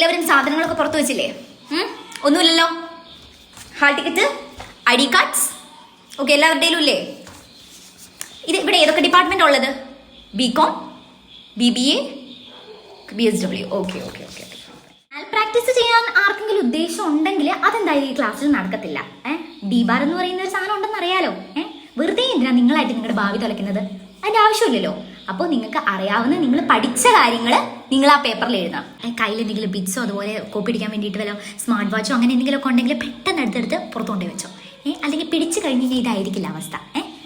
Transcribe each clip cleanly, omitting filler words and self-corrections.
എല്ലാവരും സാധനങ്ങളൊക്കെ പുറത്ത് വെച്ചില്ലേ? ഒന്നുമില്ലല്ലോ. Hall ticket, ID cards okay എല്ലാവരുടെയിലും ഇല്ലേ? ഇത് ഇവിടെ ഏതൊക്കെ ഡിപ്പാർട്ട്മെന്റ് ഉള്ളത്? BCom, BBA, BSW. Okay okay okay okay. Practice ചെയ്യാൻ ആർക്കെങ്കിലും ഉദ്ദേശം ഉണ്ടെങ്കിൽ അതെന്തായാലും ഈ ക്ലാസ്സിൽ നടക്കത്തില്ല. DBAR എന്ന് പറയുന്ന ഒരു സാധനം ഉണ്ടെന്ന് അറിയാലോ. വെറുതെ എന്തിനാ നിങ്ങളായിട്ട് നിങ്ങളുടെ ഭാവി തുലയ്ക്കുന്നത്? അതിന്റെ ആവശ്യമില്ലല്ലോ. അപ്പോൾ നിങ്ങൾക്ക് അറിയാവുന്ന നിങ്ങൾ പഠിച്ച കാര്യങ്ങൾ നിങ്ങൾ ആ പേപ്പറിൽ എഴുതാം. കയ്യിൽ എന്തെങ്കിലും ബിറ്റ്സോ അതുപോലെ കോപ്പി അടിക്കാൻ വേണ്ടിയിട്ട് വല്ല സ്മാർട്ട് വാച്ചോ അങ്ങനെ എന്തെങ്കിലുമൊക്കെ ഉണ്ടെങ്കിൽ പെട്ടെന്ന് എടുത്തെടുത്ത് പുറത്തു കൊണ്ടു വെച്ചോ. അല്ലെങ്കിൽ പിടിച്ചു കഴിഞ്ഞ് കഴിഞ്ഞാൽ ഇതായിരിക്കില്ല അവസ്ഥ.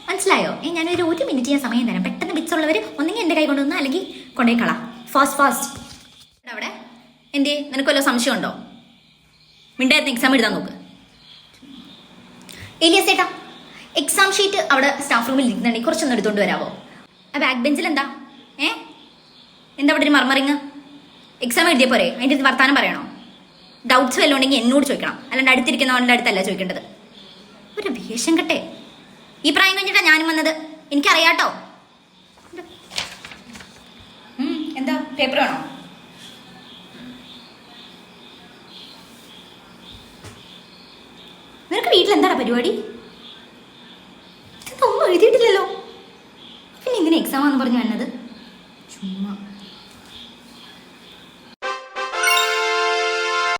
മനസ്സിലായോ? ഞാനൊരു 1 മിനിറ്റ് ഞാൻ സമയം തരാം. പെട്ടെന്ന് ബിറ്റ്സ് ഉള്ളവർ ഒന്നെങ്കിൽ എൻ്റെ കൈ കൊണ്ടുവന്ന് അല്ലെങ്കിൽ കൊണ്ടുപോയി കളാം. ഫാസ്റ്റ്. അവിടെ എന്തേ നിനക്ക് വല്ല സംശയം ഉണ്ടോ? മിണ്ടായിരുന്നു എക്സാം എഴുതാൻ നോക്ക്. ഏലിയസ് ഏട്ടാ, എക്സാം ഷീറ്റ് അവിടെ സ്റ്റാഫ് റൂമിൽ ഇരിക്കുന്നുണ്ടെങ്കിൽ കുറച്ചൊന്നും എടുത്തുകൊണ്ട് വരാമോ? ആ ബാക്ക് ബെഞ്ചിൽ എന്താ എന്താ അവിടെ ഒരു മർമറിങ്? എക്സാം എഴുതിയ പോരെ, അതിൻ്റെ അടുത്ത് വർത്താനം പറയണോ? ഡൗട്ട്സ് വല്ലതും ഉണ്ടെങ്കിൽ എന്നോട് ചോദിക്കണം, അല്ലാണ്ട് അടുത്തിരിക്കുന്നവരുടെ അടുത്തല്ല ചോദിക്കേണ്ടത്. ഒരു വേഷം കെട്ടെ. ഈ പ്രായം കഴിഞ്ഞിട്ടാണ് ഞാനും വന്നത്, എനിക്കറിയാട്ടോ. എന്താ പേപ്പർ വേണോ? നിനക്ക് വീട്ടിൽ എന്താണ് പരിപാടി? ഇതൊന്നും എഴുതിയിട്ടില്ലല്ലോ. പിന്നെ ഇങ്ങനെ എക്സാം ആണെന്ന് പറഞ്ഞു വന്നത് ചുമ്മാ.